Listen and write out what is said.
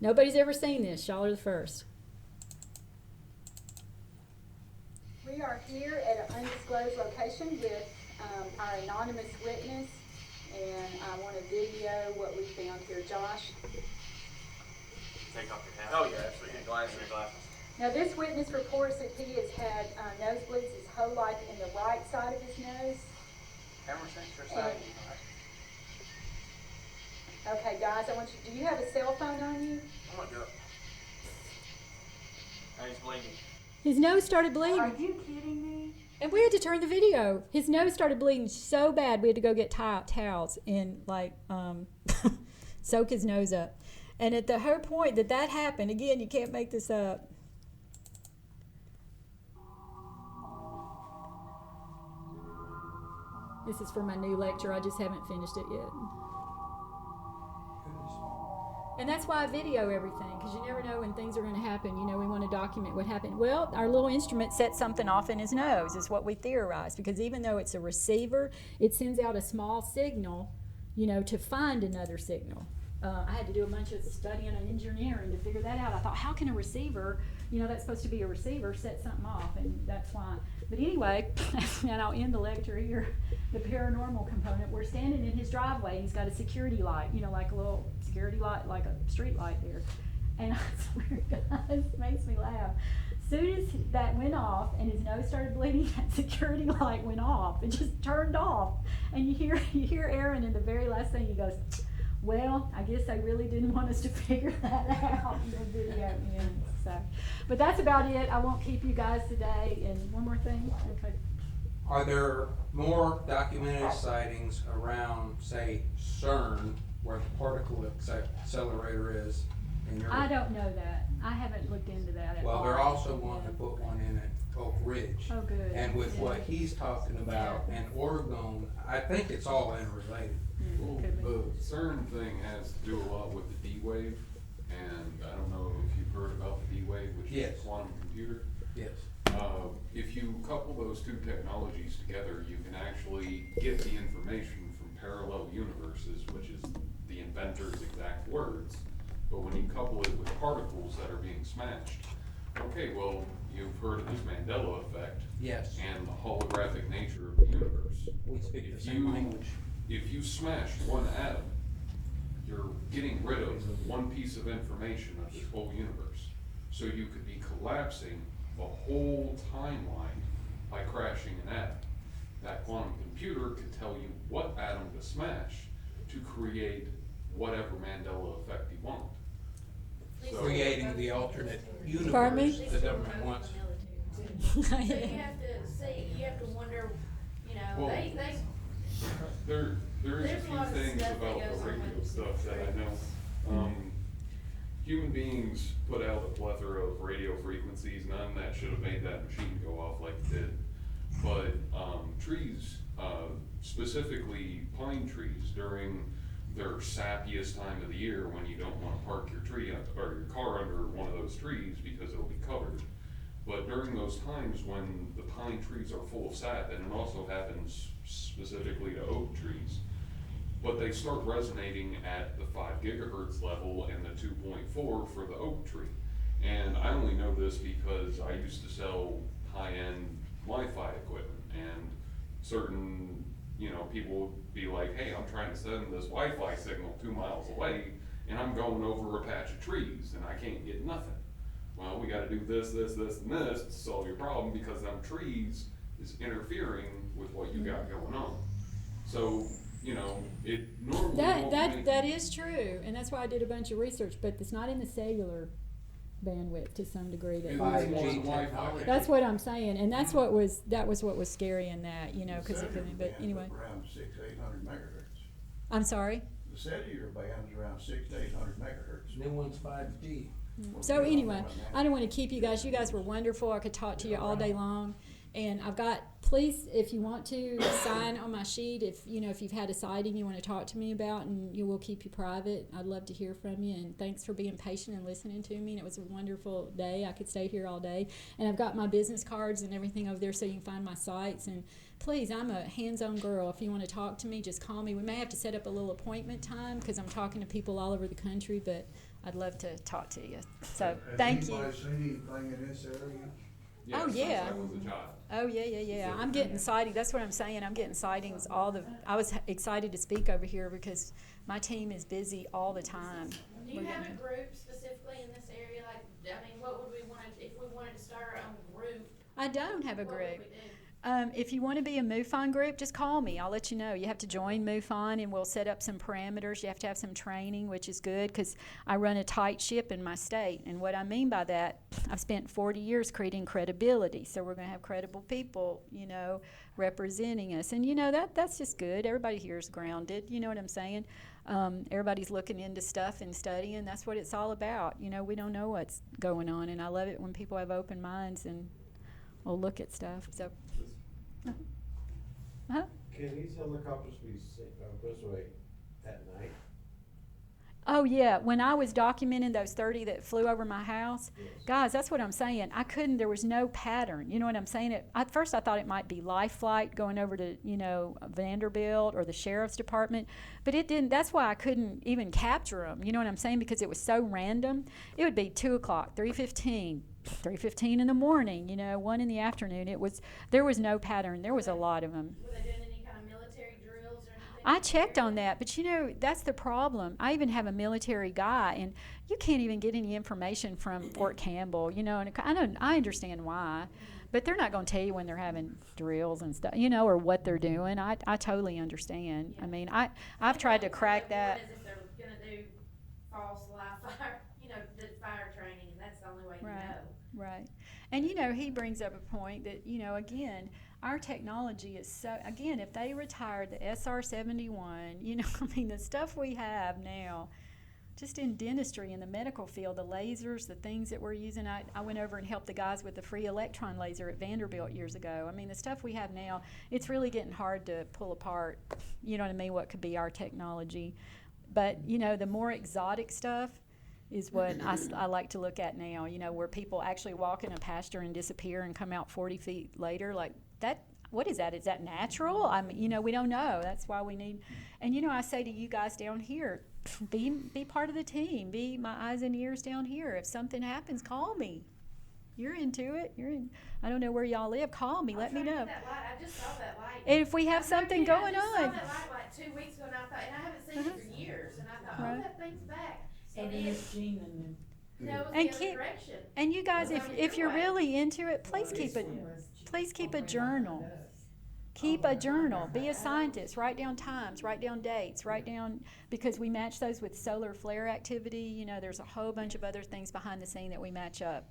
Nobody's ever seen this. Y'all are the first. We are here at an undisclosed location with our anonymous witness, and I want to video what we found here. Josh? Take off your hat. Oh yeah, absolutely. And glasses. Now this witness reports that he has had nosebleeds his whole life in the right side of his nose. Camera sensor side. Okay, guys, do you have a cell phone on you? I'm gonna do it. Now he's bleeding. His nose started bleeding. Are you kidding me? And we had to turn the video. His nose started bleeding so bad we had to go get towels and soak his nose up. And at the whole point that happened, again, you can't make this up. This is for my new lecture. I just haven't finished it yet. And that's why I video everything, because you never know when things are going to happen. You know, we want to document what happened. Well, our little instrument set something off in his nose, is what we theorize, because even though it's a receiver, it sends out a small signal, you know, to find another signal. I had to do a bunch of studying on engineering to figure that out. I thought, how can a receiver, you know, that's supposed to be a receiver, set something off? And that's why. But anyway, and I'll end the lecture here, the paranormal component. We're standing in his driveway, and he's got a security light, you know, like a little security light, like a street light there. And I swear, guys, it makes me laugh. As soon as that went off and his nose started bleeding, that security light went off. It just turned off. And you hear Aaron, and the very last thing he goes, well, I guess they really didn't want us to figure that out in the video end. So, but that's about it. I won't keep you guys today. And one more thing. Okay. Are there more documented sightings around, say, CERN, where the particle accelerator is? I don't know that. I haven't looked into that at all. Well, they're also wanting to put one in at Oak Ridge. Oh, good. And with what he's talking about in Oregon, I think it's all interrelated. Well, the CERN thing has to do a lot with the D wave, and I don't know if you've heard about the D wave, which is a quantum computer. Yes. If you couple those two technologies together, you can actually get the information from parallel universes, which is the inventor's exact words. But when you couple it with particles that are being smashed, okay, well, you've heard of this Mandela effect. Yes. And the holographic nature of the universe. We speak the same language. If you smash one atom, you're getting rid of one piece of information of this whole universe. So you could be collapsing the whole timeline by crashing an atom. That quantum computer could tell you what atom to smash to create whatever Mandela effect you want. So, creating the alternate Pardon me? universe the government wants. So you have to see, you have to wonder, you know, Well, there is a There's a few lot of things stuff that about goes the on radio with stuff that I know. Human beings put out a plethora of radio frequencies, none that should have made that machine go off like it did. But trees, specifically pine trees, during their sappiest time of the year, when you don't want to park your tree or your car under one of those trees because it'll be covered. But during those times when the pine trees are full of sap, and it also happens specifically to oak trees, but they start resonating at the 5 gigahertz level and the 2.4 for the oak tree. And I only know this because I used to sell high-end Wi-Fi equipment, and certain, you know, people would be like, hey, I'm trying to send this Wi-Fi signal 2 miles away, and I'm going over a patch of trees, and I can't get nothing. Well, we gotta do this, this, this, and this to solve your problem, because them trees is interfering with what you got going on. So, you know, it normally won't make that is true, and that's why I did a bunch of research, but it's not in the cellular bandwidth to some degree. It is 5G more Wi-Fi. technology. That's what I'm saying, and that was what was scary in that, you know, because it couldn't. But anyway, around 600 to 800 megahertz. I'm sorry. The cellular band's around 600 to 800 megahertz. New one's 5G. So anyway, I don't want to keep you guys. You guys were wonderful. I could talk to you all day long. And I've got, please, if you want to sign on my sheet, if you've had a sighting you want to talk to me about, and you will keep you private. I'd love to hear from you. And thanks for being patient and listening to me. And it was a wonderful day. I could stay here all day. And I've got my business cards and everything over there so you can find my sites. And please, I'm a hands-on girl. If you want to talk to me, just call me. We may have to set up a little appointment time because I'm talking to people all over the country, but I'd love to talk to you. So, thank you. Has anybody seen anything in this area? Yes, Oh, since yeah. I was a child. Oh, yeah. I'm getting sightings. That's what I'm saying. I'm getting sightings I was excited to speak over here because my team is busy all the time. Do you have a group specifically in this area? Like, I mean, what would we want to, if we wanted to start our own group? I don't have a What group. would we do? If you want to be a MUFON group, just call me. I'll let you know. You have to join MUFON, and we'll set up some parameters. You have to have some training, which is good because I run a tight ship in my state. And what I mean by that, I've spent 40 years creating credibility. So we're going to have credible people, representing us. And, that's just good. Everybody here is grounded. You know what I'm saying? Everybody's looking into stuff and studying. That's what it's all about. We don't know what's going on. And I love it when people have open minds and will look at stuff. So. Uh-huh. Can these helicopters be this way at night? Oh, yeah. When I was documenting those 30 that flew over my house, Yes. guys, that's what I'm saying. There was no pattern. You know what I'm saying? At first, I thought it might be life flight going over to, Vanderbilt or the sheriff's department, but it didn't. That's why I couldn't even capture them. You know what I'm saying? Because it was so random. It would be 2 o'clock, 3:15 in the morning, 1 in the afternoon. There was no pattern. There was a lot of them. Were they doing any kind of military drills or anything? I checked on that, but that's the problem. I even have a military guy, and you can't even get any information from Fort Campbell, and I understand why, but they're not going to tell you when they're having drills and stuff, or what they're doing. I totally understand. Yeah. I mean, I've tried to crack that. As if they're gonna do false live fire, the fire training, and that's the only way you Right. know. Right. And, he brings up a point that, again, our technology is so, again, if they retired the SR-71, the stuff we have now, just in dentistry, in the medical field, the lasers, the things that we're using. I went over and helped the guys with the free electron laser at Vanderbilt years ago. The stuff we have now, it's really getting hard to pull apart, what could be our technology. But, the more exotic stuff is what I like to look at now, where people actually walk in a pasture and disappear and come out 40 feet later, like that. What is that? Is that natural? We don't know. That's why we need, and I say to you guys down here, be part of the team. Be my eyes and ears down here. If something happens, call me. You're into it. I don't know where y'all live. Call me. Let me know. That light, I just saw that light. And if we have something going I just on. saw that light like 2 weeks ago, and I thought, and I haven't seen it for years, and I thought, Right. that thing's back. So And then it, it's Gene and then. no, it was And the keep- other direction. And you guys, Well, if you're either way. really into it, please keep a journal. Keep a journal. Be a scientist. Write down times. Write down dates. Because we match those with solar flare activity. There's a whole bunch of other things behind the scene that we match up.